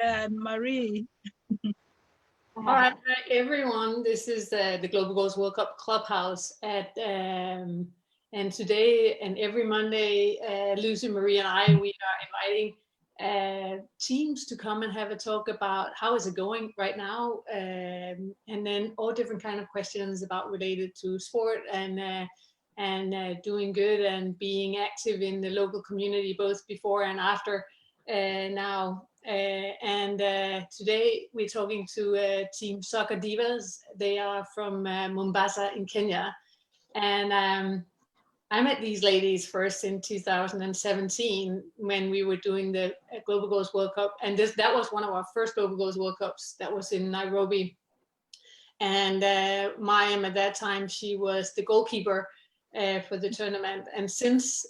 and Marie. All right, hi everyone. This is the Global Goals World Cup Clubhouse and today and every Monday, Lucy, Marie, and I we are inviting teams to come and have a talk about how is it going right now, and then all different kind of questions about related to sport and doing good and being active in the local community both before and after now. Today we're talking to Team Soccer Divas. They are from Mombasa in Kenya. And I met these ladies first in 2017 when we were doing the Global Goals World Cup. And that was one of our first Global Goals World Cups. That was in Nairobi. And Mariam at that time, she was the goalkeeper for the tournament. And since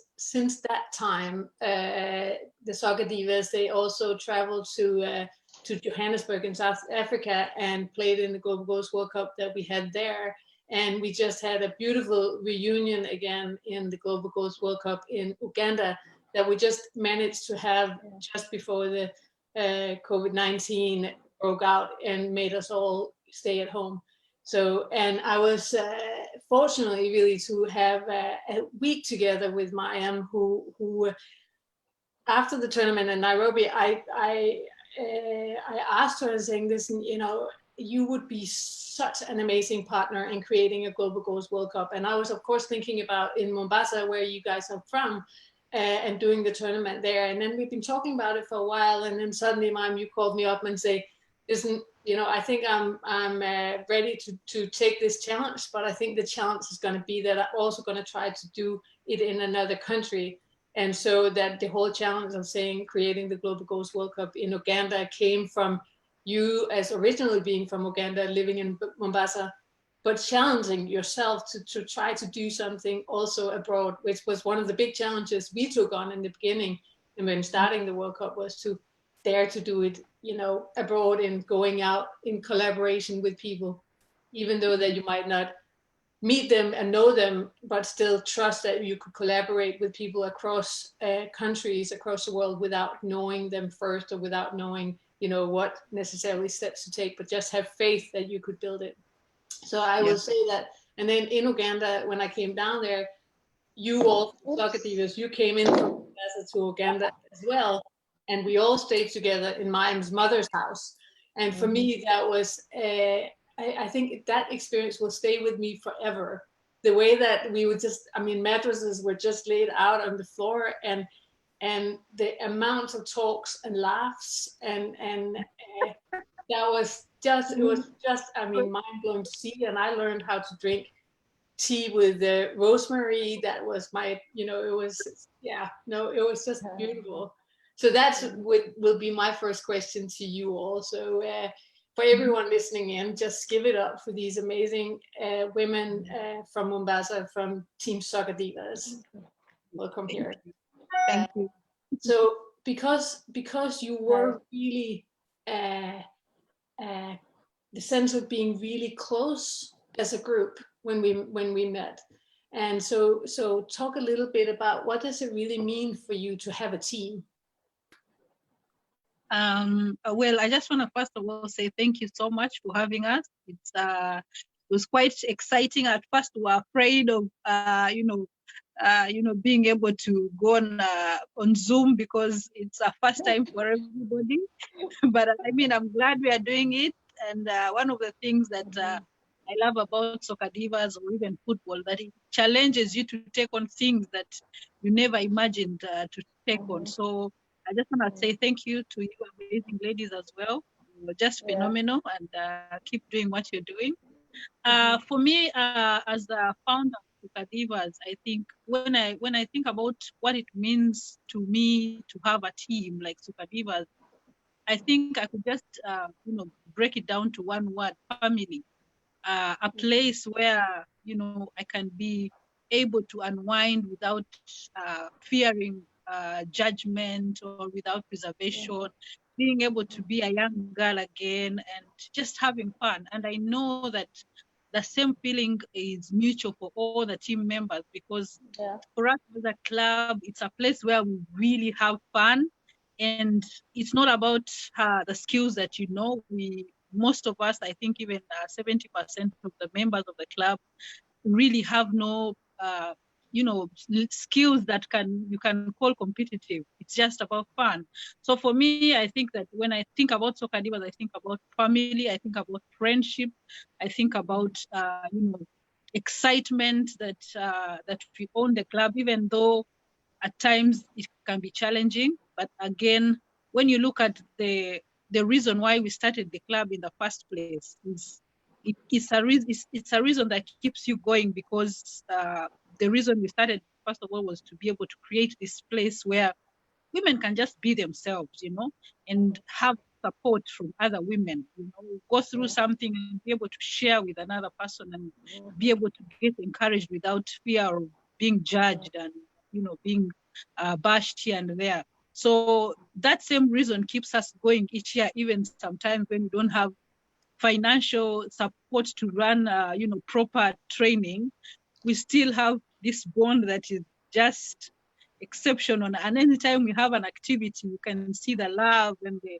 that time, the Soccer Divas, they also traveled to Johannesburg in South Africa and played in the Global Goals World Cup that we had there. And we just had a beautiful reunion again in the Global Goals World Cup in Uganda that we just managed to have just before the COVID-19 broke out and made us all stay at home. So, and I was fortunately really to have a week together with Mariam, who after the tournament in Nairobi, I asked her saying, listen, you know, you would be such an amazing partner in creating a Global Goals World Cup. And I was, of course, thinking about in Mombasa, where you guys are from, and doing the tournament there. And then we've been talking about it for a while. And then suddenly, Mom, you called me up and say, listen, you know, I think I'm ready to take this challenge, but I think the challenge is going to be that I'm also going to try to do it in another country. And so that the whole challenge of saying creating the Global Goals World Cup in Uganda came from you as originally being from Uganda, living in Mombasa, but challenging yourself to try to do something also abroad, which was one of the big challenges we took on in the beginning and when starting the World Cup, was to dare to do it, you know, abroad and going out in collaboration with people, even though that you might not meet them and know them, but still trust that you could collaborate with people across countries, across the world, without knowing them first or without knowing, you know, what necessarily steps to take, but just have faith that you could build it. So I will say that. And then in Uganda, when I came down there, you all, Soccer Divas, you came in from Mombasa to Uganda as well. And we all stayed together in Mariam's mother's house. And for me, that was, I think that experience will stay with me forever. The way that we would just, I mean, mattresses were just laid out on the floor, and the amount of talks and laughs and that was just, it was just, I mean, mind blowing to see. And I learned how to drink tea with the rosemary. That was my, you know, it was, yeah, no, it was just beautiful. So that's will be my first question to you all. So for everyone listening in, just give it up for these amazing women from Mombasa, from Team Soccer Divas. Welcome here. Thank you. So because you were really the sense of being really close as a group when we met, and so talk a little bit about what does it really mean for you to have a team. Well, I just want to first of all say thank you so much for having us. It was quite exciting. At first, we were afraid of being able to go on Zoom because it's a first time for everybody. But I mean, I'm glad we are doing it. And one of the things that I love about Soccer Divas or even football, that it challenges you to take on things that you never imagined to take on. So I just want to say thank you to you amazing ladies as well. You're just phenomenal, and keep doing what you're doing. For me, as the founder of Soccer Divas, I think when I think about what it means to me to have a team like Soccer Divas, I think I could just break it down to one word: family. A place where I can be able to unwind without fearing judgment or without preservation, being able to be a young girl again and just having fun. And I know that the same feeling is mutual for all the team members, because for us as a club, it's a place where we really have fun. And it's not about the skills that you know. Most of us, I think even 70% of the members of the club really have no skills that you can call competitive. It's just about fun. So for me, I think that when I think about Soccer Divas, I think about family, I think about friendship, I think about excitement that we own the club, even though at times it can be challenging. But again, when you look at the reason why we started the club in the first place, it's a reason that keeps you going, because the reason we started, first of all, was to be able to create this place where women can just be themselves, and have support from other women, go through something and be able to share with another person and be able to get encouraged without fear of being judged and, being bashed here and there. So that same reason keeps us going each year, even sometimes when we don't have financial support to run, proper training. We still have this bond that is just exceptional. And anytime we have an activity, you can see the love and the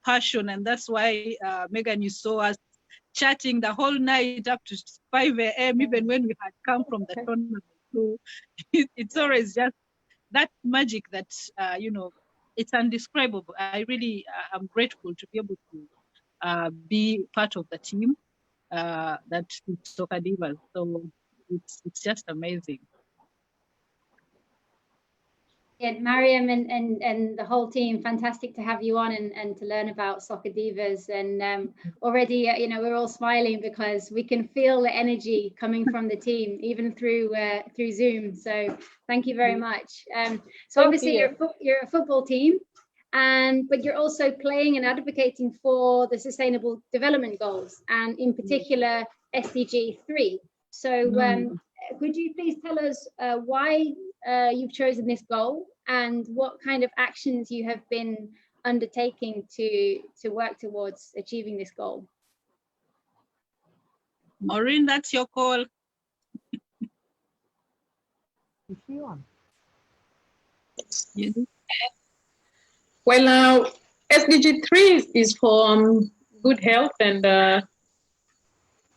passion. And that's why, Megan, you saw us chatting the whole night up to 5 a.m., even when we had come from the tournament. So it's always just that magic that, it's indescribable. I really am grateful to be able to be part of the team that is Soccer Divas. So it's just amazing. Yeah, Mariam and the whole team, fantastic to have you on and to learn about Soccer Divas. And already, we're all smiling because we can feel the energy coming from the team, even through Zoom. So thank you very much. So obviously you're a football team, but you're also playing and advocating for the Sustainable Development Goals, and in particular SDG 3. So could you please tell us why you've chosen this goal and what kind of actions you have been undertaking to work towards achieving this goal? Maureen, that's your call. Is she on? Yes. Well, now SDG 3 is for good health and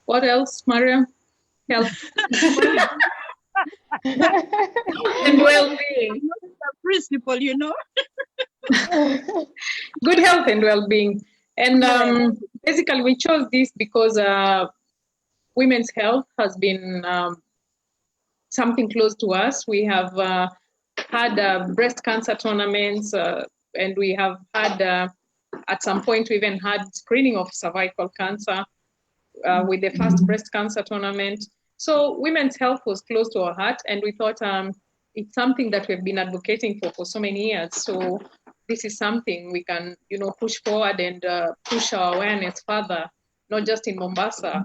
what else, Mariam? Health and well-being. The principle, Good health and well-being. And basically, we chose this because women's health has been something close to us. We have had breast cancer tournaments, and we have had, at some point, we even had screening of cervical cancer with the first breast cancer tournament. So women's health was close to our heart, and we thought it's something that we've been advocating for so many years. So this is something we can, push forward and push our awareness further, not just in Mombasa,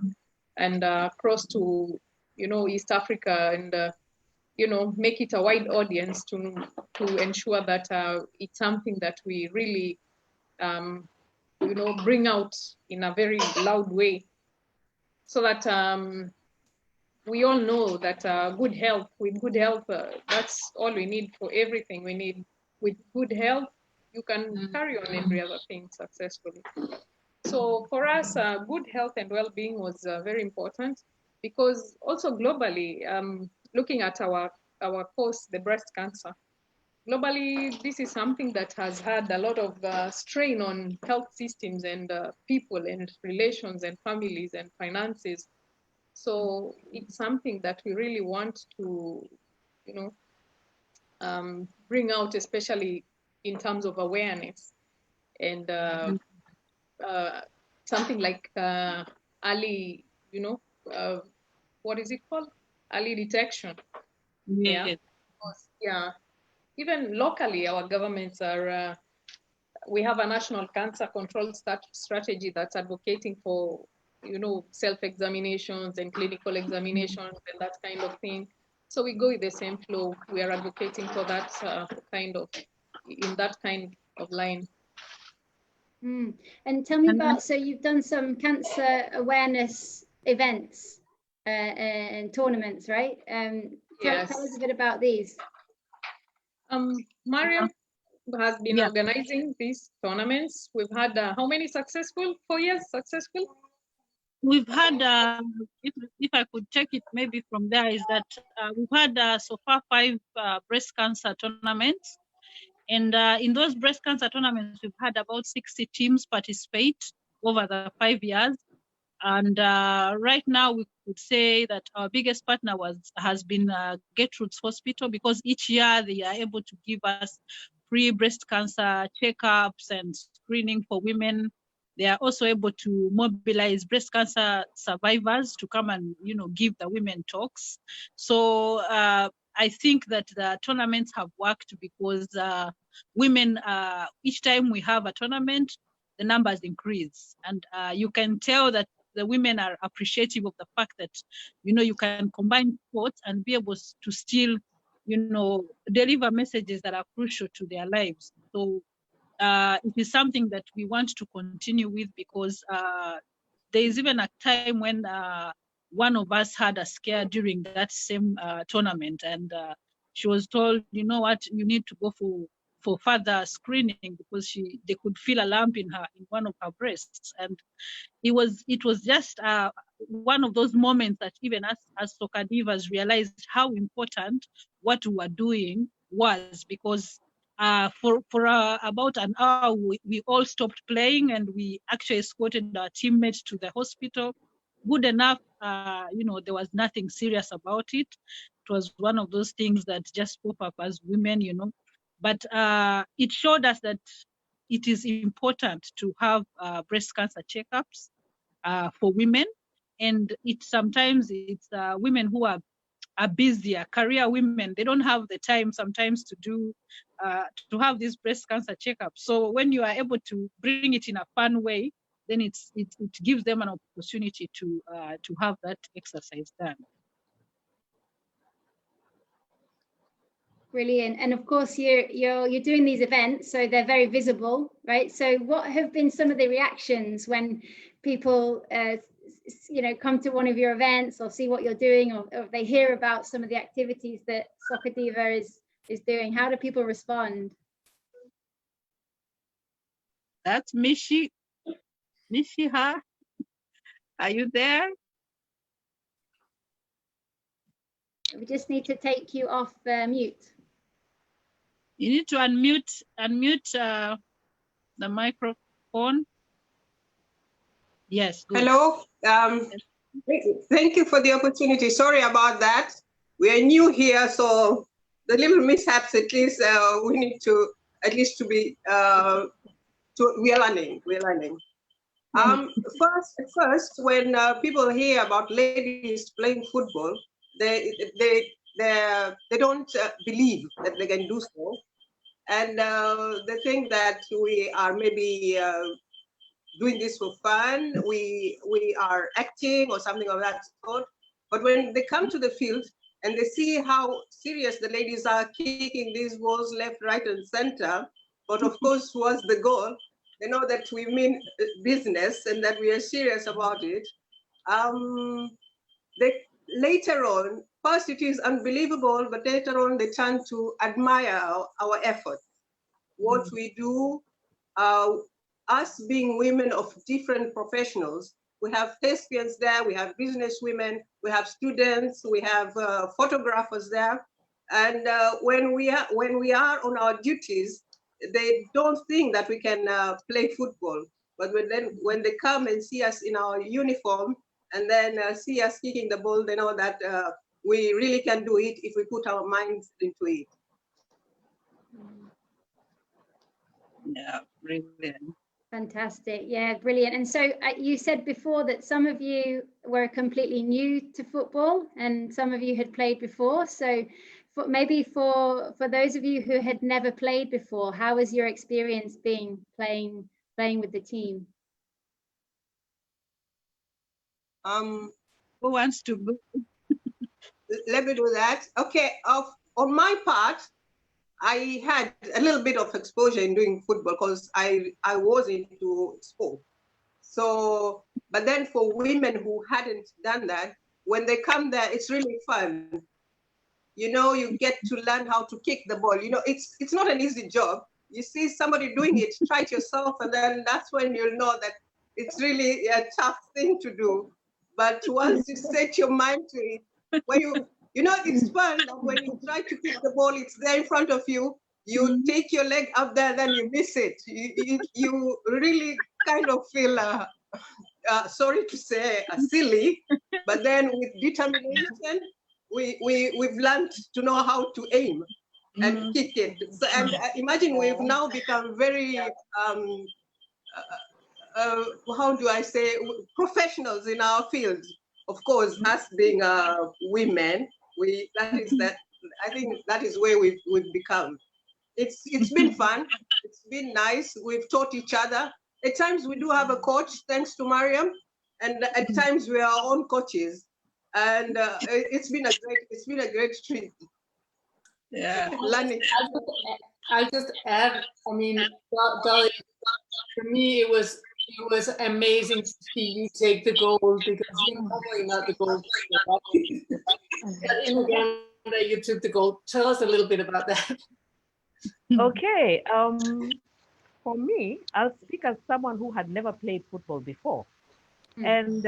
and across to, East Africa, and make it a wide audience to ensure that it's something that we really, bring out in a very loud way, so that we all know that with good health, that's all we need for everything. We need, with good health, you can carry on every other thing successfully. So for us, good health and well-being was very important, because also globally, looking at our cause, the breast cancer, globally, this is something that has had a lot of strain on health systems and people and relations and families and finances. So it's something that we really want to, bring out, especially in terms of awareness, and something like early, what is it called? Early detection. Yes. Yeah. Even locally, our governments are, we have a national cancer control strategy that's advocating for, self-examinations and clinical examinations and that kind of thing. So we go with the same flow. We are advocating for that in that kind of line. And tell me about, so you've done some cancer awareness events and tournaments, right? Yes. Tell us a bit about these. Mariam? has been organizing these tournaments. We've had how many successful? 4 years successful? We've had, if I could check it maybe from there, is that we've had so far 5 breast cancer tournaments. And in those breast cancer tournaments, we've had about 60 teams participate over the 5 years. And right now, we could say that our biggest partner has been Gertrude's Hospital, because each year they are able to give us free breast cancer checkups and screening for women. They are also able to mobilize breast cancer survivors to come and, give the women talks. So I think that the tournaments have worked because women, each time we have a tournament, the numbers increase. And you can tell that the women are appreciative of the fact that, you can combine sports and be able to still, deliver messages that are crucial to their lives. So it is something that we want to continue with, because there is even a time when one of us had a scare during that same tournament, and she was told, you know what, you need to go for further screening, because they could feel a lump in one of her breasts. And it was just one of those moments that even us as Soccer Divas realized how important what we were doing was, because for about an hour, we all stopped playing and we actually escorted our teammates to the hospital. Good enough, there was nothing serious about it. It was one of those things that just pop up as women, But it showed us that it is important to have breast cancer checkups for women. And sometimes it's women who are busier, career women. They don't have the time sometimes to have this breast cancer checkup. So when you are able to bring it in a fun way, then it gives them an opportunity to have that exercise done. Brilliant. And of course, you're doing these events, so they're very visible, right? So what have been some of the reactions when people come to one of your events or see what you're doing, or they hear about some of the activities that Soccer Diva is doing? How do people respond? That's Mishi. Mishiha, are you there? We just need to take you off mute. You need to unmute the microphone. Yes, good. Hello. Thank you for the opportunity. Sorry about that. We are new here, so the little mishaps, at least we need to be we're learning. First, when people hear about ladies playing football, they don't believe that they can do so, and they think that we are maybe doing this for fun. We are acting or something of that sort. But when they come to the field and they see how serious the ladies are, kicking these balls left, right, and center, but of course towards the goal, they know that we mean business and that we are serious about it. Later on, first it is unbelievable, but later on they turn to admire our efforts, what we do. Us being women of different professionals, we have thespians there, we have business women, we have students, we have photographers there, and when we are on our duties, they don't think that we can play football. But when they come and see us in our uniform and then see us kicking the ball, they know that we really can do it if we put our minds into it. Yeah, brilliant. Fantastic. Yeah, brilliant. And so you said before that some of you were completely new to football and some of you had played before. So maybe for those of you who had never played before, how was your experience playing with the team? Who wants to go? Let me do that. Okay, on my part, I had a little bit of exposure in doing football because I was into sport. So, but then for women who hadn't done that, when they come there, it's really fun. You get to learn how to kick the ball. It's not an easy job, you see somebody doing it, try it yourself, and then that's when you'll know that it's really a tough thing to do. But once you set your mind to it, when you know, it's fun that when you try to kick the ball, it's there in front of you, you take your leg up there, then you miss it. You really kind of feel, sorry to say, silly, but then with determination, we've learned to know how to aim and kick it. So, and imagine we've now become very, how do I say, professionals in our field. Of course, us being women, I think that is where we've become. It's been fun. It's been nice. We've taught each other. At times we do have a coach, thanks to Mariam, and at times we are our own coaches. And it's been a great treat. Yeah. Learning. I'll just add, I mean, Dolly, for me, it was amazing to see you take the goal, because you're probably not the goal. But in Uganda, you took the goal. Tell us a little bit about that. Okay. For me, I'll speak as someone who had never played football before. And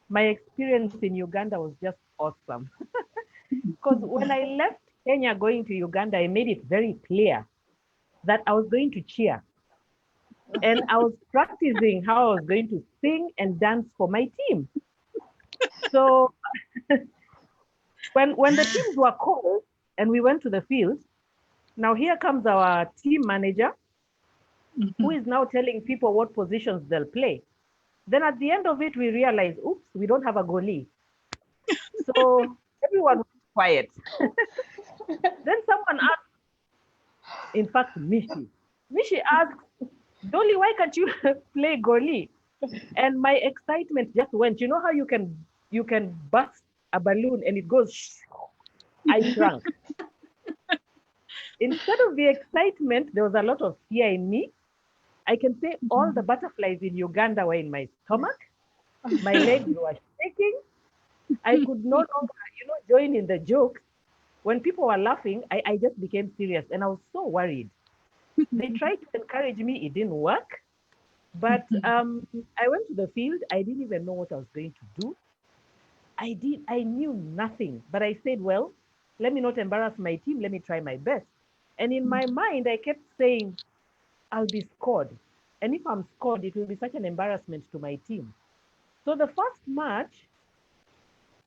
my experience in Uganda was just awesome. Because when I left Kenya going to Uganda, I made it very clear that I was going to cheer. And I was practicing how I was going to sing and dance for my team. So when the teams were called and we went to the field, now here comes our team manager, who is now telling people what positions they'll play. Then at the end of it, we realized, oops, we don't have a goalie. So everyone was quiet. Then someone asked, in fact, Mishi asked, Dolly, why can't you play goalie? And my excitement just went. You know how you can burst a balloon and it goes, shh, I shrunk. Instead of the excitement, there was a lot of fear in me. I can say all the butterflies in Uganda were in my stomach. My legs were shaking. I could no longer, join in the jokes. When people were laughing, I just became serious and I was so worried. They tried to encourage me, it didn't work. But I went to the field. I didn't even know what I was going to do. I knew nothing, but I said, well, let me not embarrass my team. Let me try my best. And in my mind, I kept saying, I'll be scored. And if I'm scored, it will be such an embarrassment to my team. So the first match,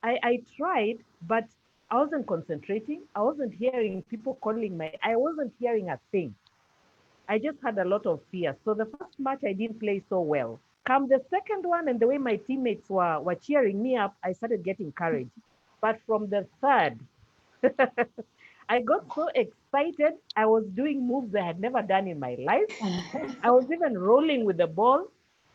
I tried, but I wasn't concentrating. I wasn't hearing people I wasn't hearing a thing. I just had a lot of fear. So the first match, I didn't play so well. Come the second one, and the way my teammates were cheering me up, I started getting courage. But from the third, I got so excited. I was doing moves I had never done in my life. I was even rolling with the ball.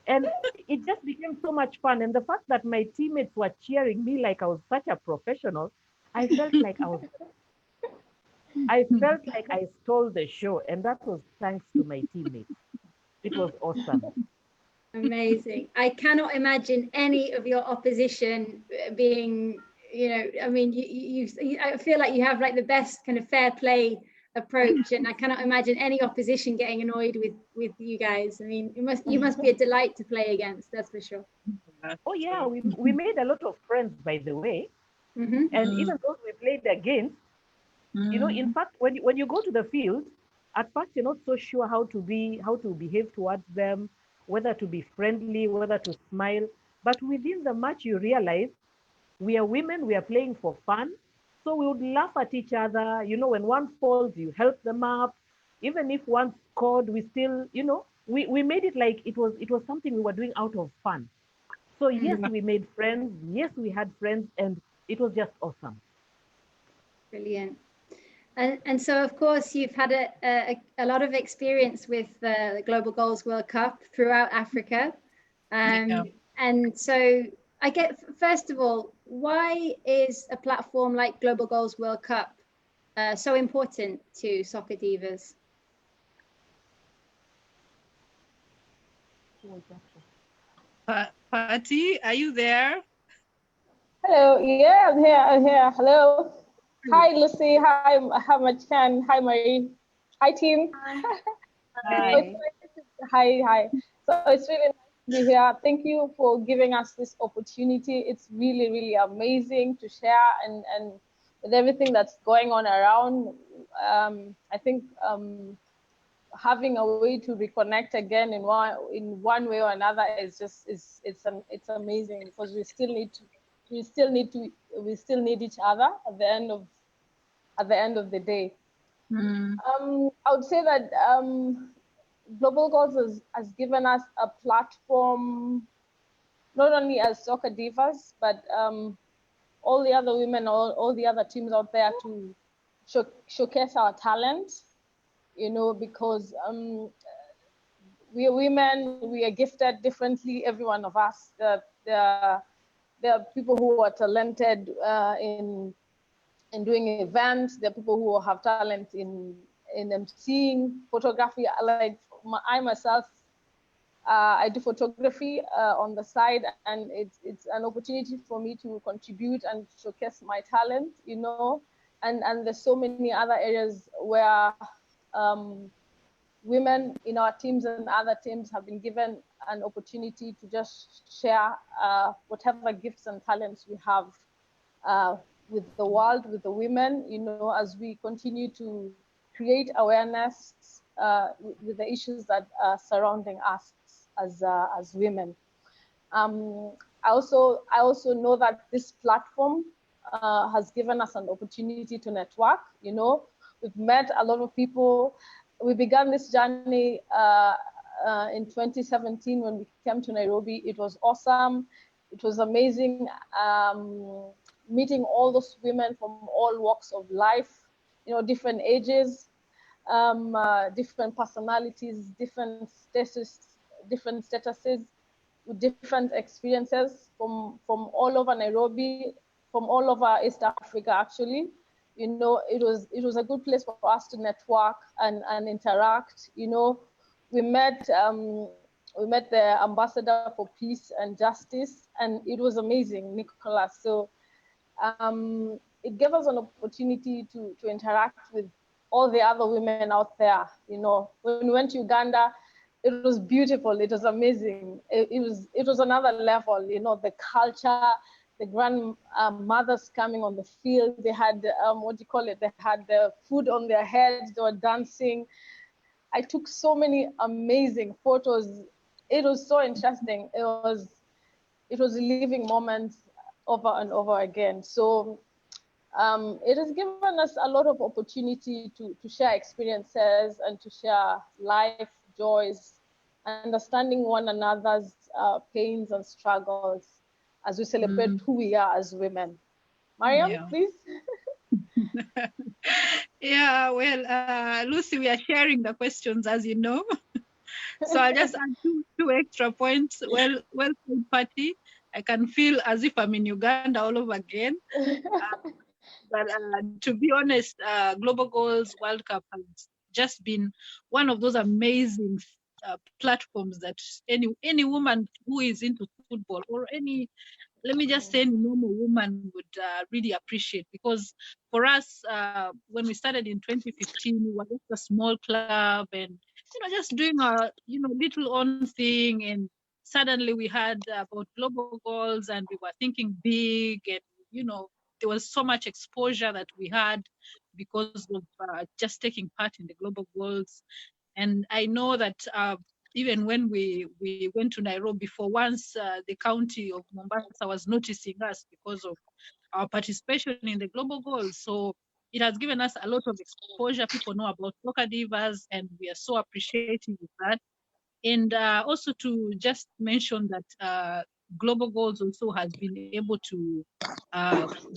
And it just became so much fun. And the fact that my teammates were cheering me like I was such a professional, I felt like I stole the show. And that was thanks to my teammates. It was awesome. Amazing. I cannot imagine any of your opposition being, I mean, I feel like you have like the best kind of fair play approach, and I cannot imagine any opposition getting annoyed with you guys. I mean, you must be a delight to play against, that's for sure. Oh yeah, we made a lot of friends, by the way. And even those we played against, in fact, when you go to the field, at first you're not so sure how to behave towards them, whether to be friendly, whether to smile. But within the match, you realize we are women, we are playing for fun. So we would laugh at each other. When one falls, you help them up. Even if one scored, we still, we made it like it was something we were doing out of fun. So yes, we made friends. Yes, we had friends, and it was just awesome. Brilliant. And so, of course, you've had a lot of experience with the Global Goals World Cup throughout Africa. And so I get, first of all, why is a platform like Global Goals World Cup so important to Soccer Divas? Patty, are you there? Hello, yeah, I'm here. Hello. Hi, Lucy. Hi, Machan. Hi, Marie. Hi, team. Hi. Hi. So it's really nice to be here. Thank you for giving us this opportunity. It's really, really amazing to share and with everything that's going on around. I think having a way to reconnect again in one way or another is just it's amazing, because we still need each other at the end of the day. I would say that Global Goals has given us a platform, not only as Soccer Divas, but all the other women, all the other teams out there, to showcase our talent, because we are women, we are gifted differently, every one of us. There are people who are talented in doing events. There are people who have talent in emceeing, photography. Like I myself, I do photography on the side, and it's an opportunity for me to contribute and showcase my talent, and there's so many other areas where women in our teams and other teams have been given an opportunity to just share whatever gifts and talents we have with the world, with the women, as we continue to create awareness with the issues that are surrounding us as women. I also know that this platform has given us an opportunity to network. We've met a lot of people. We began this journey in 2017 when we came to Nairobi. It was awesome. It was amazing meeting all those women from all walks of life, different ages, different personalities, different statuses, with different experiences from all over Nairobi, from all over East Africa, actually. It was a good place for us to network and interact. We met the ambassador for peace and justice, and it was amazing, Nicholas. So it gave us an opportunity to interact with all the other women out there. When we went to Uganda, it was beautiful. It was amazing. It was another level. The culture, the grandmothers coming on the field. They had They had the food on their heads. They were dancing. I took so many amazing photos. It was so interesting. It was living moments over and over again. So it has given us a lot of opportunity to share experiences and to share life joys, understanding one another's pains and struggles as we celebrate who we are as women. Mariam, please. Yeah, well, Lucy, we are sharing the questions, as you know. So I'll just add two extra points. Well, party. I can feel as if I'm in Uganda all over again. But to be honest, Global Goals World Cup has just been one of those amazing platforms that any woman who is into football, or let me just say, normal woman would really appreciate. Because for us, when we started in 2015, we were just a small club, and just doing our little own thing, and suddenly we had about Global Goals, and we were thinking big, and there was so much exposure that we had because of just taking part in the Global Goals. And I know that even when we went to Nairobi, for once, the county of Mombasa was noticing us because of our participation in the Global Goals. So it has given us a lot of exposure. People know about Soccer Divas, and we are so appreciative of that. And also to just mention that Global Goals also has been able to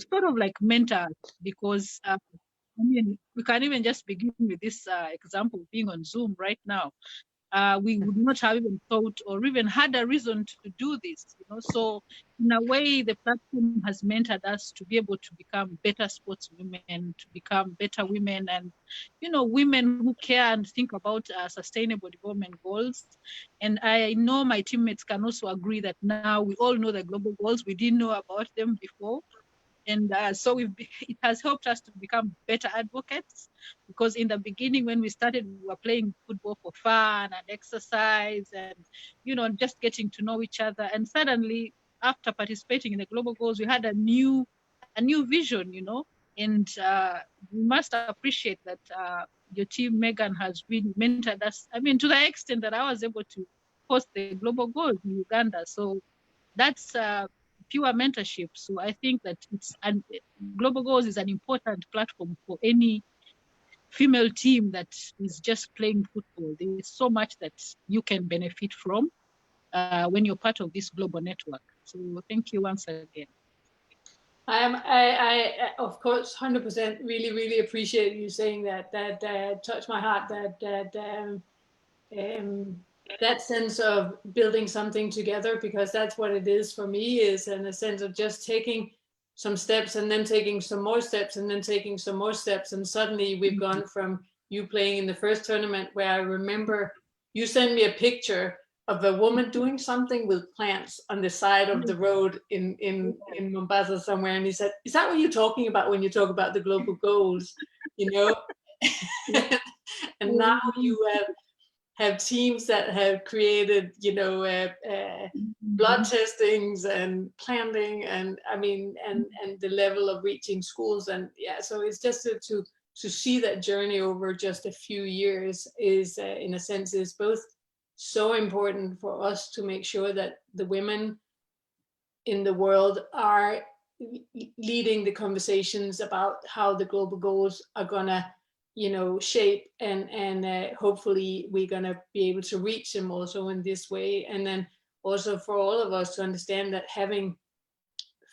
sort of like mentor, because we can even just begin with this example being on Zoom right now. We would not have even thought or even had a reason to do this, So in a way, the platform has mentored us to be able to become better sportswomen, to become better women, and women who care and think about sustainable development goals. And I know my teammates can also agree that now we all know the Global Goals. We didn't know about them before. And so it has helped us to become better advocates, because in the beginning when we started, we were playing football for fun and exercise and, just getting to know each other. And suddenly, after participating in the Global Goals, we had a new vision, and we must appreciate that your team, Megan, has been mentored us. I mean, to the extent that I was able to host the Global Goals in Uganda. So that's pure mentorship. So I think that Global Goals is an important platform for any female team that is just playing football. There is so much that you can benefit from when you're part of this global network. So thank you once again. I of course 100% really appreciate you saying that. That touched my heart. That sense of building something together, because that's what it is for me, is in a sense of just taking some steps and then taking some more steps and then taking some more steps. And suddenly we've gone from you playing in the first tournament, where I remember you sent me a picture of a woman doing something with plants on the side of the road in Mombasa somewhere. And he said, is that what you're talking about when you talk about the global goals? And now you have teams that have created, blood testings and planting, and I mean, and the level of reaching schools. And yeah, so it's just to see that journey over just a few years is, in a sense, is both so important for us to make sure that the women in the world are leading the conversations about how the global goals are gonna shape, and hopefully we're gonna be able to reach them also in this way. And then also for all of us to understand that having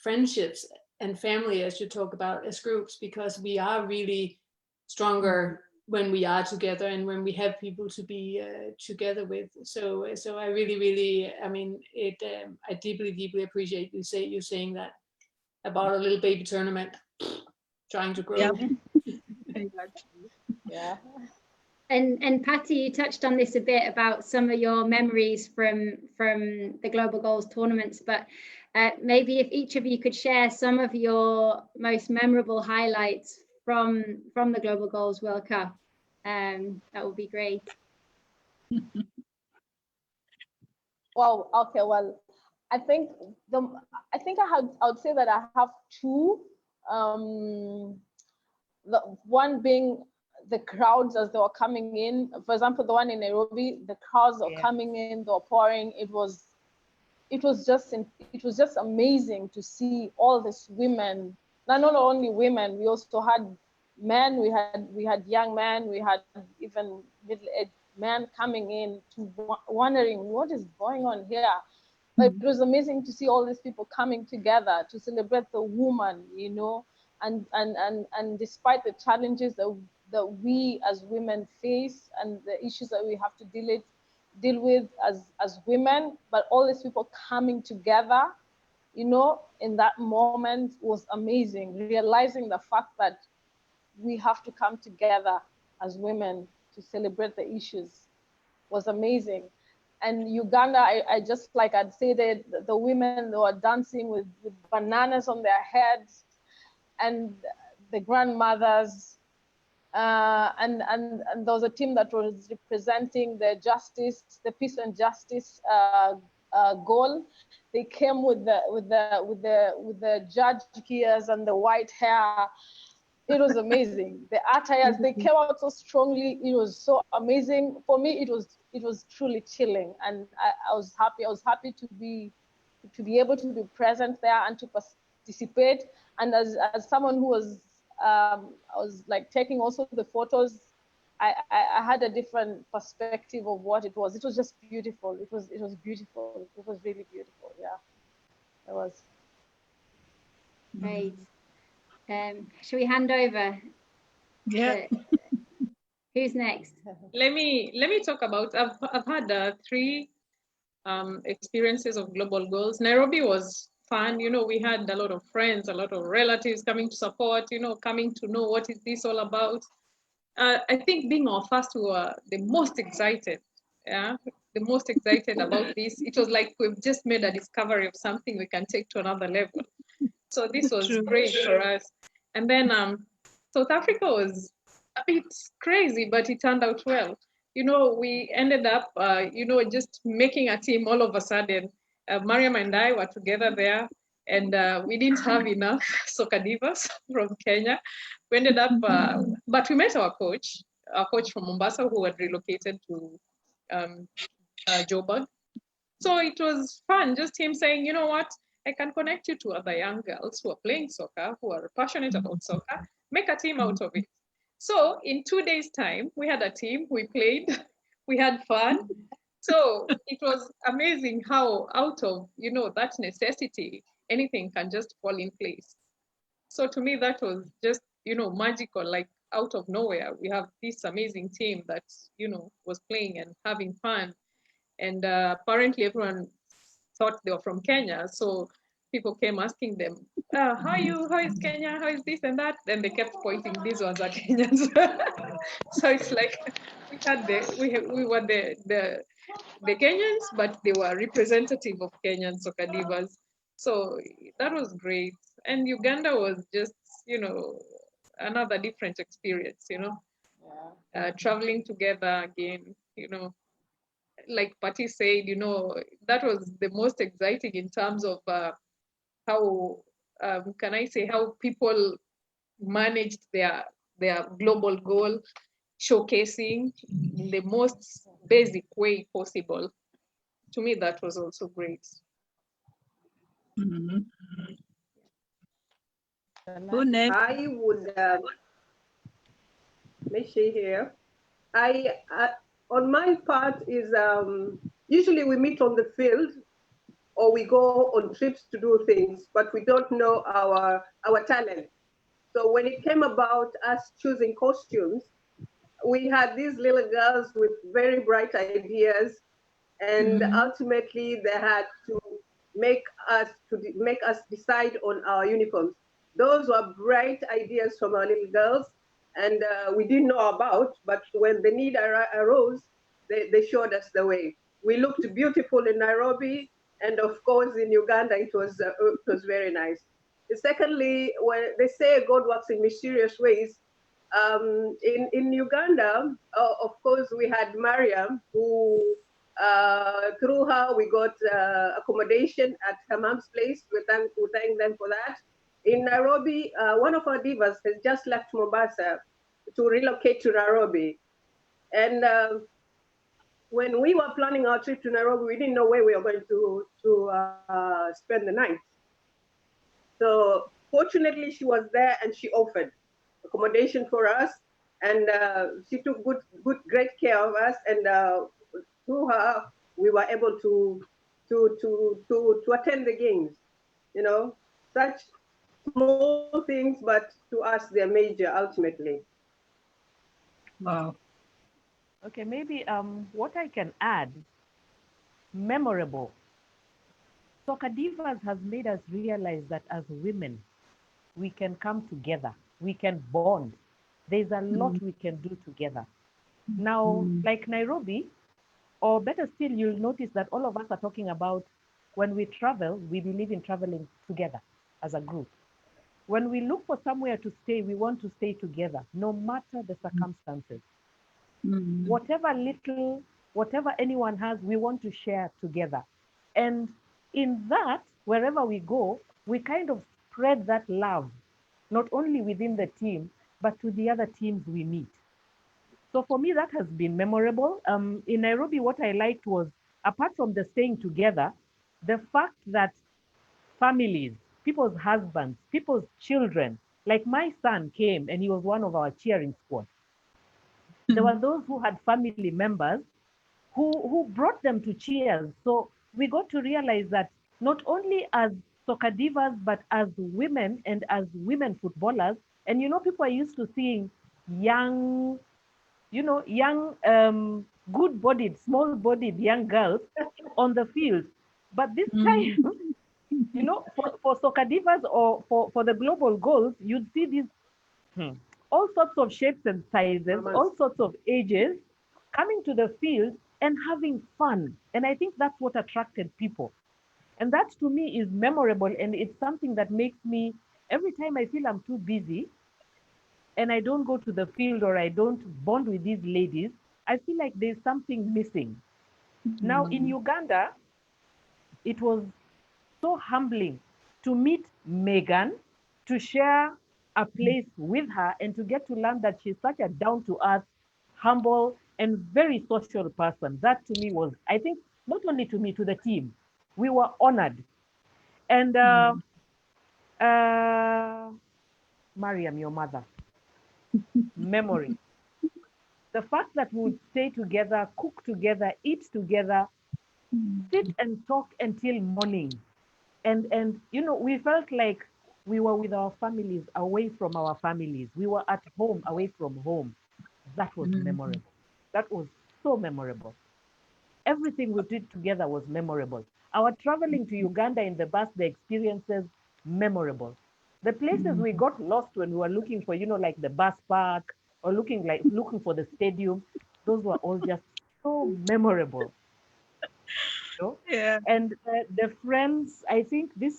friendships and family, as you talk about, as groups, because we are really stronger when we are together and when we have people to be together with. So I really, I mean, I deeply appreciate you saying that about a little baby tournament trying to grow. Yeah. Yeah. And Patty, you touched on this a bit about some of your memories from the Global Goals tournaments, but maybe if each of you could share some of your most memorable highlights from the Global Goals World Cup, that would be great. Wow. Okay. Well, I think I would say that I have two. The one being the crowds as they were coming in. For example, the one in Nairobi, the crowds were coming in, they were pouring. It was just amazing to see all these women. Not only women, we also had men. We had young men. We had even middle-aged men coming in, wondering what is going on here. But it was amazing to see all these people coming together to celebrate the woman, and despite the challenges that we as women face and the issues that we have to deal with as women, but all these people coming together, in that moment was amazing. Realizing the fact that we have to come together as women to celebrate the issues was amazing. And Uganda, I'd say that the women, they were dancing with bananas on their heads, and the grandmothers, and there was a team that was representing the peace and justice goal. They came with the judge gears and the white hair. It was amazing. The attires, they came out so strongly. It was so amazing. For me, it was truly chilling, and I was happy. I was happy to be able to be present there and to participate. And as someone who was I was like taking also the photos, I had a different perspective of what it was. It was just beautiful. It was beautiful. It was really beautiful. Yeah, it was. Great. Shall we hand over? Yeah. Who's next? Let me talk about. I've had 3 experiences of global goals. Nairobi was fun. We had a lot of friends, a lot of relatives coming to support. Coming to know what is this all about. I think being our first, we were the most excited. Yeah, the most excited about this. It was like we've just made a discovery of something we can take to another level. So this was True. great for us. And then South Africa was a bit crazy, but it turned out well. You know, we ended up, you know, just making a team all of a sudden. Mariam and I were together there, and we didn't have enough Soccer Divas from Kenya. We ended up, but we met our coach from Mombasa, who had relocated to Joburg. So it was fun, just him saying, you know what, I can connect you to other young girls who are playing soccer, who are passionate about soccer, make a team out of it. So in 2 days' time, we had a team, we played, we had fun. So it was amazing how out of, you know, that necessity, anything can just fall in place. So to me, that was just, you know, magical, like out of nowhere. We have this amazing team that, you know, was playing and having fun. And apparently everyone thought they were from Kenya. So people came asking them, how is Kenya? How is this and that? Then they kept pointing, these ones are Kenyans. So it's like we were the Kenyans, but they were representative of Kenyan Soccer Divas. So that was great. And Uganda was just, you know, another different experience, you know, traveling together again, you know, like Patty said, you know, that was the most exciting in terms of how, can I say, how people managed their global goal, showcasing in the most basic way possible. To me, that was also great. Mm-hmm. Who next? I would, let me see here. On my part is, usually we meet on the field or we go on trips to do things, but we don't know our talent. So when it came about us choosing costumes, we had these little girls with very bright ideas, and ultimately they had to make us decide on our uniforms. Those were bright ideas from our little girls, and we didn't know about, but when the need arose, they showed us the way. We looked beautiful in Nairobi, and of course in Uganda it was very nice. Secondly, when they say God works in mysterious ways, in Uganda, of course, we had Mariam, who through her we got accommodation at her mom's place. We thank them for that. In Nairobi, one of our divas has just left Mombasa to relocate to Nairobi. And when we were planning our trip to Nairobi, we didn't know where we were going to spend the night. So fortunately, she was there and she offered accommodation for us, and she took great care of us. And through her, we were able to attend the games. You know, such small things, but to us they're major ultimately. Wow. Okay, maybe what I can add, memorable. Soccer Divas has made us realize that as women, we can come together, we can bond. There's a lot we can do together. Now, like Nairobi, or better still, you'll notice that all of us are talking about when we travel, we believe in traveling together as a group. When we look for somewhere to stay, we want to stay together, no matter the circumstances. Whatever anyone has, we want to share together. And in that, wherever we go, we kind of spread that love, not only within the team, but to the other teams we meet. So for me, that has been memorable. In Nairobi, what I liked was, apart from the staying together, the fact that families, people's husbands, people's children, like my son came and he was one of our cheering squad. There were those who had family members who brought them to cheers. So we got to realize that not only as soccer divas, but as women and as women footballers, and you know, people are used to seeing young, good-bodied, small-bodied young girls on the field. But this time, you know, for soccer divas or for the global goals, you'd see these all sorts of shapes and sizes, all sorts of ages coming to the field and having fun. And I think that's what attracted people. And that to me is memorable, and it's something that makes me, every time I feel I'm too busy and I don't go to the field or I don't bond with these ladies, I feel like there's something missing. Now in Uganda, it was so humbling to meet Megan, to share a place with her, and to get to learn that she's such a down-to-earth, humble, and very social person. That to me was, I think, not only to me, to the team, we were honored. And Mariam, your mother, memory. The fact that we would stay together, cook together, eat together, sit and talk until morning. And you know, we felt like we were with our families, away from our families. We were at home, away from home. That was memorable. That was so memorable. Everything we did together was memorable. Our traveling to Uganda in the bus, the experiences, memorable. The places we got lost when we were looking for, you know, like the bus park or looking for the stadium, those were all just so memorable. You know? Yeah. And the friends, I think there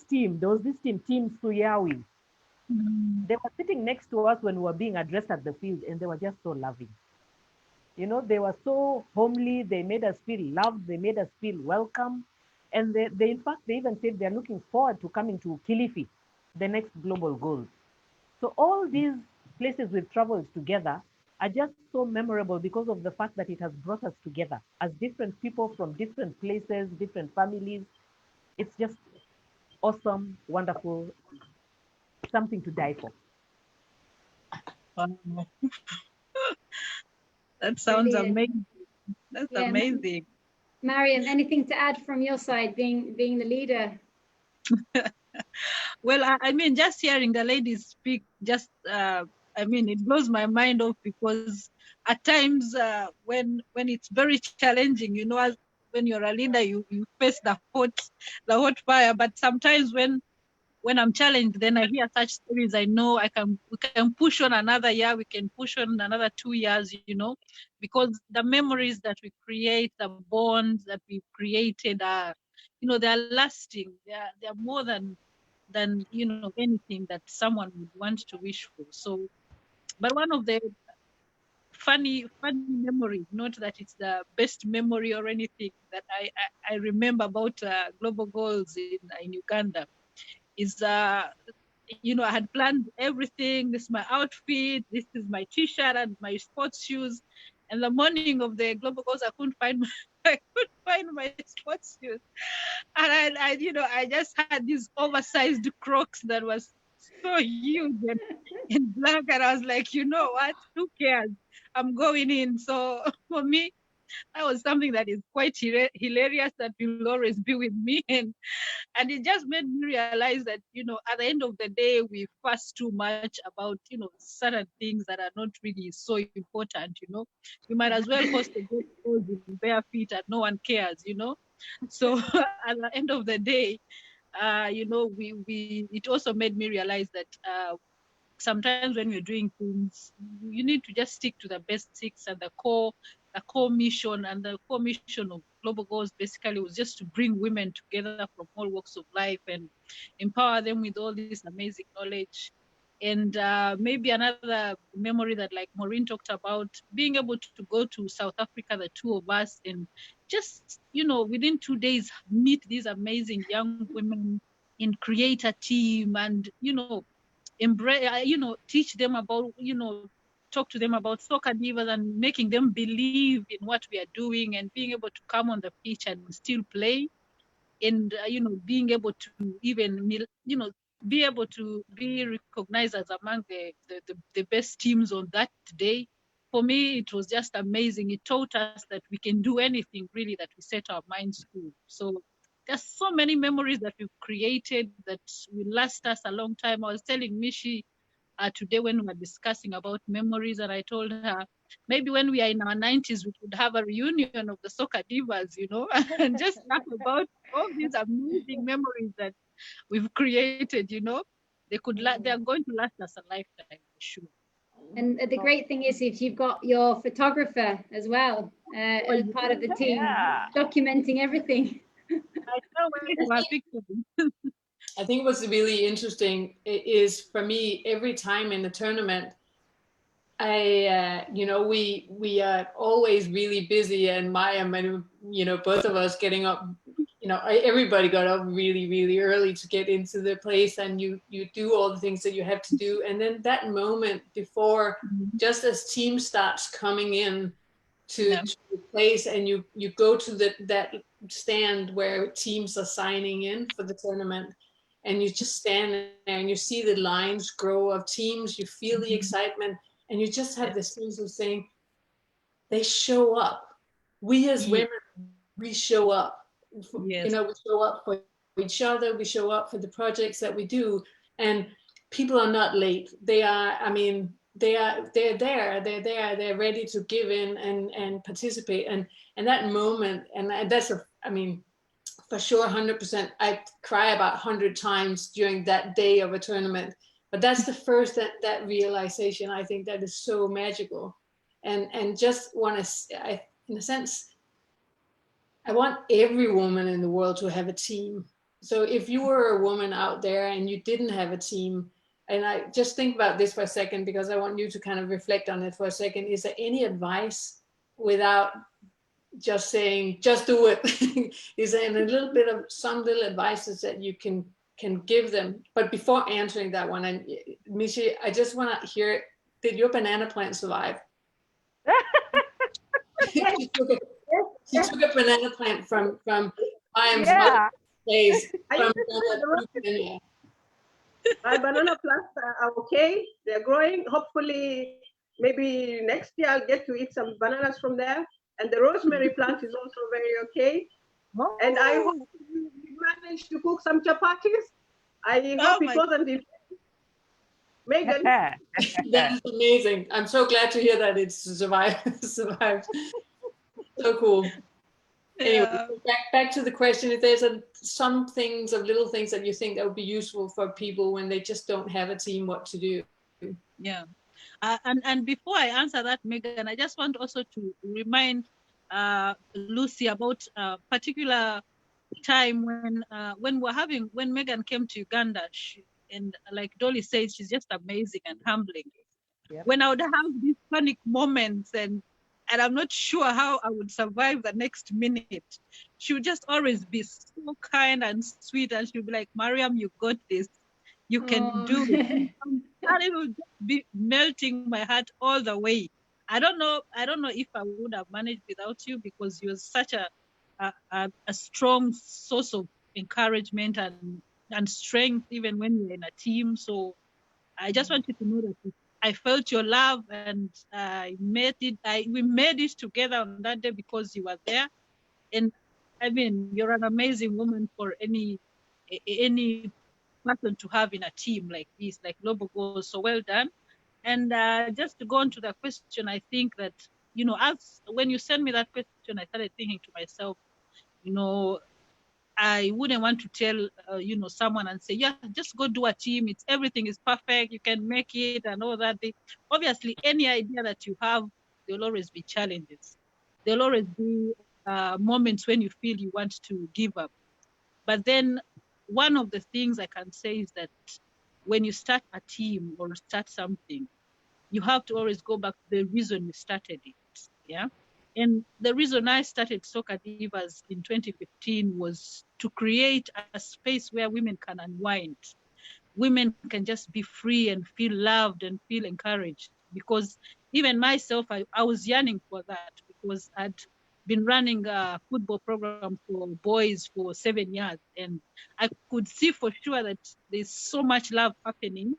was this team, Team Suyawi. They were sitting next to us when we were being addressed at the field, and they were just so loving. You know, they were so homely. They made us feel loved. They made us feel welcome. And they in fact, they even said they're looking forward to coming to Kilifi, the next global goals. So all these places we've traveled together are just so memorable because of the fact that it has brought us together as different people from different places, different families. It's just awesome, wonderful, something to die for. Wow. That sounds Brilliant. amazing. That's amazing. Mariam, anything to add from your side, being the leader? Well, I mean, just hearing the ladies speak, just I mean, it blows my mind off, because at times when it's very challenging, you know, as when you're a leader, you face the hot fire. But sometimes when I'm challenged, then I hear such stories. I know we can push on another year, we can push on another 2 years, you know, because the memories that we create, the bonds that we created are, you know, they're lasting. They're more than you know, anything that someone would want to wish for. So, but one of the funny memory, not that it's the best memory or anything, that I remember about global goals in Uganda is you know, I had planned everything. This is my outfit, this is my t-shirt and my sports shoes, and the morning of the global goals I couldn't find my sports shoes, and I you know, I just had these oversized Crocs that was so huge and black, and I was like, you know what, who cares, I'm going in. So for me, that was something that is quite hilarious, that will always be with me. And it just made me realize that, you know, at the end of the day, we fuss too much about, you know, certain things that are not really so important, you know. We might as well host a great goals in bare feet and no one cares, you know. So at the end of the day, you know, it also made me realize that sometimes when you're doing things, you need to just stick to the basics and the core mission. And the core mission of Global Goals basically was just to bring women together from all walks of life and empower them with all this amazing knowledge. And maybe another memory that, like Maureen talked about, being able to go to South Africa, the two of us, and just, you know, within 2 days, meet these amazing young women and create a team and, you know, embrace, you know, teach them about, you know, talk to them about Soccer Divas and making them believe in what we are doing, and being able to come on the pitch and still play, and you know, being able to even, you know, be able to be recognized as among the best teams on that day. For me, it was just amazing. It taught us that we can do anything really that we set our minds to. So there's so many memories that we've created that will last us a long time. I was telling Mishi today when we were discussing about memories, and I told her, maybe when we are in our 90s, we could have a reunion of the Soccer Divas, you know, and just talk about all these amazing memories that we've created, you know. They are going to last us a lifetime, for sure. And the great thing is, if you've got your photographer as well as part of the team, documenting everything. I I think what's really interesting is for me, every time in the tournament, we are always really busy, and Mariam and both of us getting up. Everybody got up really, really early to get into the place, and you do all the things that you have to do, and then that moment before, just as team starts coming in to the place, and you go to that stand where teams are signing in for the tournament, and you just stand there and you see the lines grow of teams, you feel the excitement, and you just have this sense of saying, they show up. We as women, we show up. We show up for each other, we show up for the projects that we do, and people are not late. They are, they're there, they're ready to give in and participate. And that moment, and that's for sure 100%, I cry about 100 times during that day of a tournament. But that's the first, that realization, I think that is so magical. And just want to, in a sense, I want every woman in the world to have a team. So if you were a woman out there and you didn't have a team, and I just think about this for a second, because I want you to kind of reflect on it for a second. Is there any advice, without just saying, just do it? Is there a little bit of some little advices that you can give them? But before answering that one, and Michi, I just want to hear, did your banana plant survive? She took a banana plant from Mariam's mother's place. My banana plants are okay. They're growing. Hopefully, maybe next year I'll get to eat some bananas from there. And the rosemary plant is also very okay. Oh. And I hope you managed to cook some chapatis. I hope it wasn't in Megan. That is amazing. I'm so glad to hear that it's survived. So cool. Anyway, back to the question. If there's some things, of little things that you think that would be useful for people when they just don't have a team, what to do? Yeah. And before I answer that, Megan, I just want also to remind Lucy about a particular time when Megan came to Uganda, and like Dolly said, she's just amazing and humbling. Yep. When I would have these panic moments and I'm not sure how I would survive the next minute, she would just always be so kind and sweet, and she would be like, Mariam, you got this. You can do it. And it would just be melting my heart all the way. I don't know if I would have managed without you, because you're such a strong source of encouragement and strength, even when you're in a team. So I just want you to know that I felt your love, and we made it together on that day because you were there. And I mean, you're an amazing woman for any person to have in a team like this, like Global Goals. So well done. And just to go on to the question, I think that, when you sent me that question, I started thinking to myself, I wouldn't want to tell, someone and say, yeah, just go do a team. Everything is perfect. You can make it and all that. Obviously, any idea that you have, there'll always be challenges. There'll always be moments when you feel you want to give up. But then one of the things I can say is that when you start a team or start something, you have to always go back to the reason you started it. Yeah. And the reason I started Soccer Divas in 2015 was to create a space where women can unwind. Women can just be free and feel loved and feel encouraged. Because even myself, I was yearning for that, because I'd been running a football program for boys for 7 years. And I could see for sure that there's so much love happening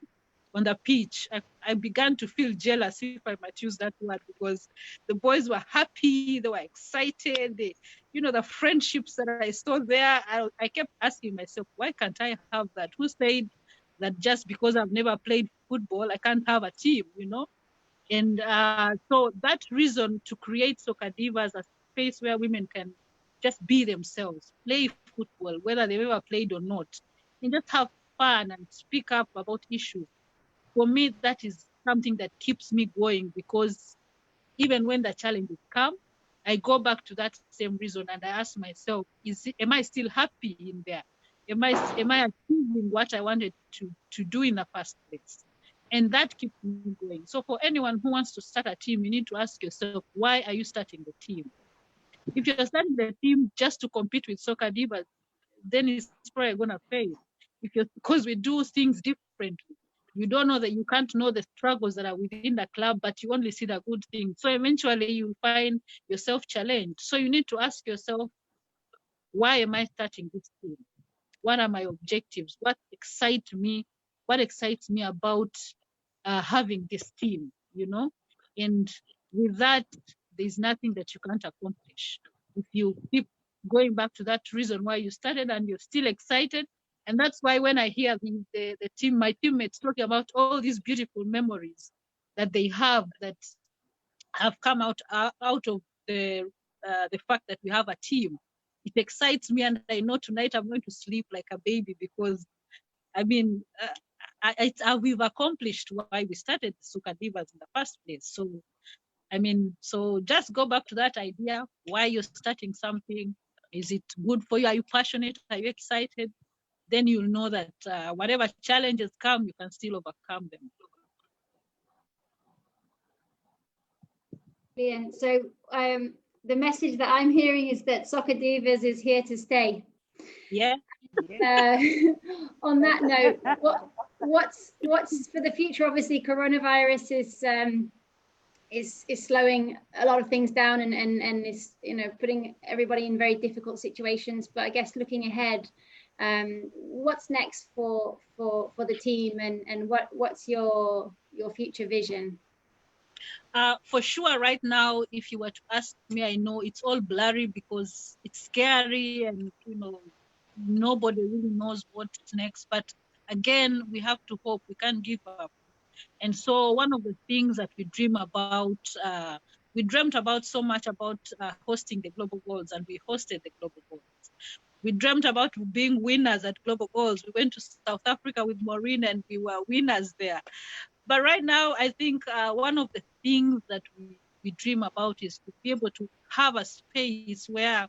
on the pitch. I began to feel jealous, if I might use that word, because the boys were happy, they were excited, the friendships that I saw there. I kept asking myself, why can't I have that? Who said that just because I've never played football, I can't have a team, And so that reason to create Soccer Divas, a space where women can just be themselves, play football, whether they've ever played or not, and just have fun and speak up about issues. For me, that is something that keeps me going, because even when the challenges come, I go back to that same reason and I ask myself, am I still happy in there? Am I achieving what I wanted to do in the first place? And that keeps me going. So for anyone who wants to start a team, you need to ask yourself, why are you starting the team? If you're starting the team just to compete with Soccer Divas, then it's probably gonna fail. Because we do things differently. You don't know that, you can't know the struggles that are within the club, but you only see the good things. So eventually you find yourself challenged. So you need to ask yourself, why am I starting this team? What are my objectives? What excites me? What excites me about having this team, you know? And with that, there's nothing that you can't accomplish. If you keep going back to that reason why you started and you're still excited. And that's why when I hear the team, my teammates talking about all these beautiful memories that they have that have come out of the fact that we have a team, it excites me, and I know tonight I'm going to sleep like a baby, because I mean, we've accomplished why we started Soccer Divas in the first place. So, I mean, so just go back to that idea, why you're starting something. Is it good for you? Are you passionate? Are you excited? Then you'll know that whatever challenges come, you can still overcome them. Brilliant. So the message that I'm hearing is that Soccer Divas is here to stay. Yeah. On that note, what's for the future? Obviously, coronavirus is slowing a lot of things down and is, you know, putting everybody in very difficult situations. But I guess looking ahead, what's next for the team, and what's your future vision? For sure, right now, if you were to ask me, I know it's all blurry because it's scary and, you know, nobody really knows what's next. But again, we have to hope. We can't give up. And so one of the things that we dream about, we dreamt about so much about hosting the Global Goals, and we hosted the Global Goals. We dreamt about being winners at Global Goals. We went to South Africa with Maureen and we were winners there. But right now, I think one of the things that we dream about is to be able to have a space where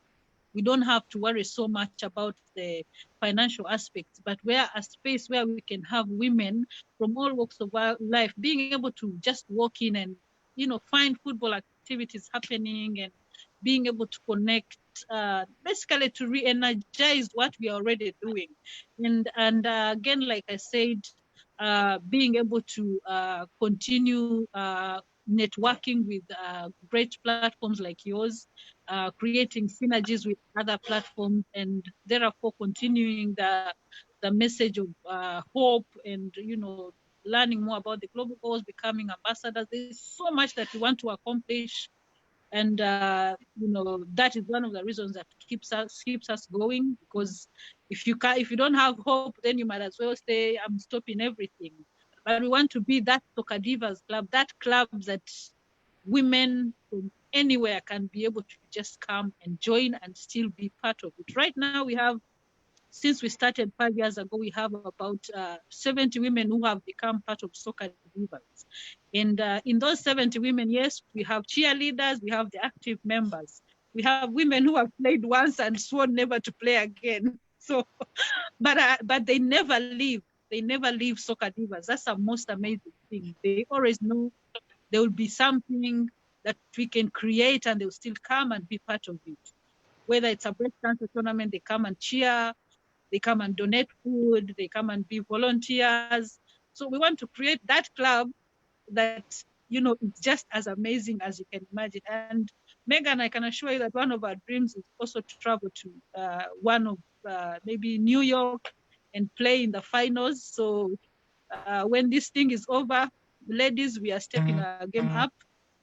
we don't have to worry so much about the financial aspects, but where a space where we can have women from all walks of our life being able to just walk in and, you know, find football activities happening and being able to connect, basically to re-energize what we are already doing. And again, like I said, being able to continue networking with great platforms like yours, creating synergies with other platforms, and therefore continuing the message of hope and, you know, learning more about the global goals, becoming ambassadors. There's so much that we want to accomplish. And you know, that is one of the reasons that keeps us going, because if you don't have hope, then you might as well say, I'm stopping everything. But we want to be that Soccer Divas Club, that club that women from anywhere can be able to just come and join and still be part of it. Right now, we have, since we started 5 years ago, we have about 70 women who have become part of Soccer Divas. And in those 70 women, yes, we have cheerleaders, we have the active members. We have women who have played once and sworn never to play again. So, but they never leave. They never leave Soccer Divas. That's the most amazing thing. They always know there will be something that we can create, and they'll still come and be part of it. Whether it's a breast cancer tournament, they come and cheer. They come and donate food, they come and be volunteers. So we want to create that club that, you know, it's just as amazing as you can imagine. And Megan, I can assure you that one of our dreams is also to travel to one of maybe New York and play in the finals. So when this thing is over, ladies, we are stepping our game up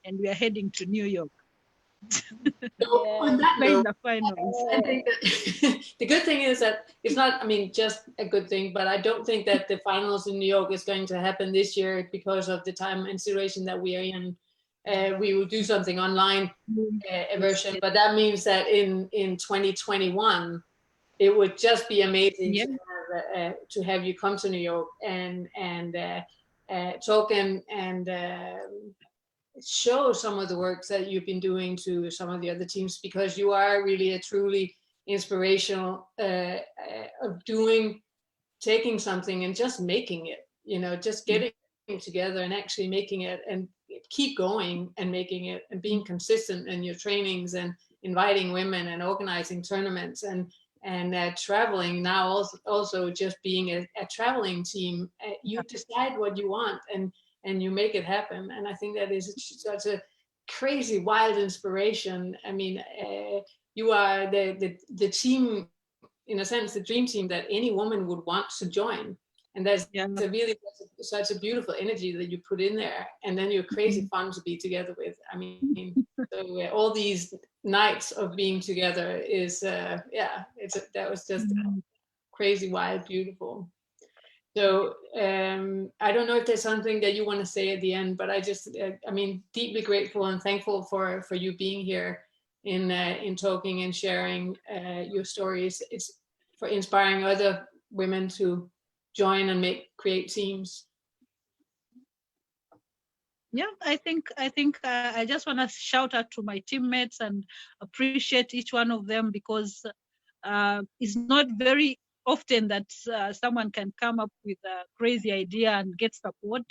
and we are heading to New York. On that play in note, the finals. I think that the good thing is that it's not, I mean, just a good thing, but I don't think that the finals in New York is going to happen this year because of the time and situation that we are in. We will do something online version, but that means that in 2021, it would just be amazing to have you come to New York and talk and show some of the works that you've been doing to some of the other teams, because you are really a truly inspirational of taking something and just making it, you know, just getting together and actually making it, and keep going and making it, and being consistent in your trainings, and inviting women, and organizing tournaments, and traveling now, also just being a traveling team. You decide what you want, and you make it happen. And I think that is such a crazy, wild inspiration. I mean, you are the team, in a sense, the dream team that any woman would want to join. And there's really such a beautiful energy that you put in there. And then you're crazy fun to be together with. I mean, so all these nights of being together is, that was just crazy, wild, beautiful. So I don't know if there's something that you want to say at the end, but I just, I mean, deeply grateful and thankful for you being here in talking and sharing your stories. It's for inspiring other women to join and create teams. Yeah, I think I just want to shout out to my teammates and appreciate each one of them, because it's not very often that someone can come up with a crazy idea and get support,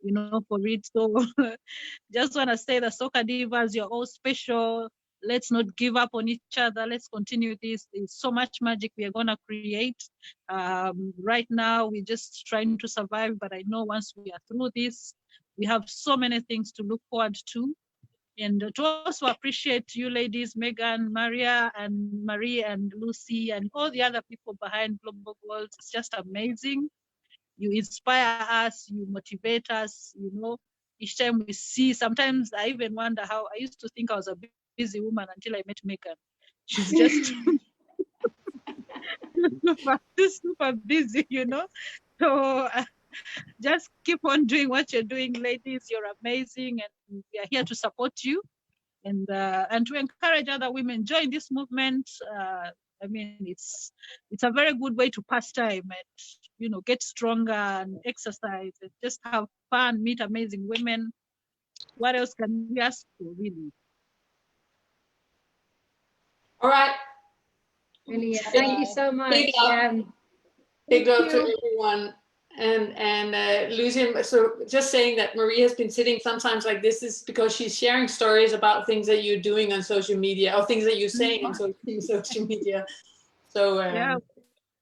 you know, for it. So just want to say the Soccer Divas, you're all special. Let's not give up on each other. Let's continue this. There's so much magic we are going to create. Right now, we're just trying to survive, but I know once we are through this, we have so many things to look forward to. And to also appreciate you ladies, Megan, Maria, and Marie, and Lucy, and all the other people behind Global Goals. It's just amazing. You inspire us, you motivate us, you know. Each time we see, sometimes I even wonder how, I used to think I was a busy woman until I met Megan. She's just super busy, you know. So just keep on doing what you're doing, ladies. You're amazing, and we are here to support you, and to encourage other women join this movement. I mean, it's a very good way to pass time and, you know, get stronger and exercise and just have fun, meet amazing women. What else can we ask for, really? All right. Brilliant. Thank you so much. Big love to everyone. And Lucy, so just saying that Marie has been sitting sometimes like this is because she's sharing stories about things that you're doing on social media, or things that you're saying on social media. So yeah,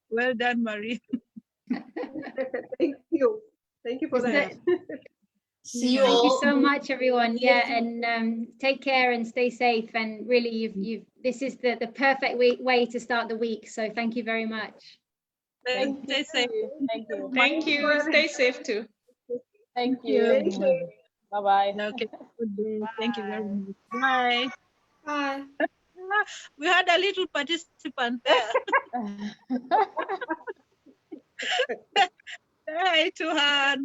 well done, Marie. Thank you for that. See you Thank all. you so much, everyone. Yeah, and take care and stay safe. And really, this is the perfect way to start the week. So thank you very much. Stay safe. Thank you. Thank you. Stay safe too. Thank you. Bye-bye. Okay. Good day. Thank you very much. Bye. Bye. We had a little participant there. Hi to her.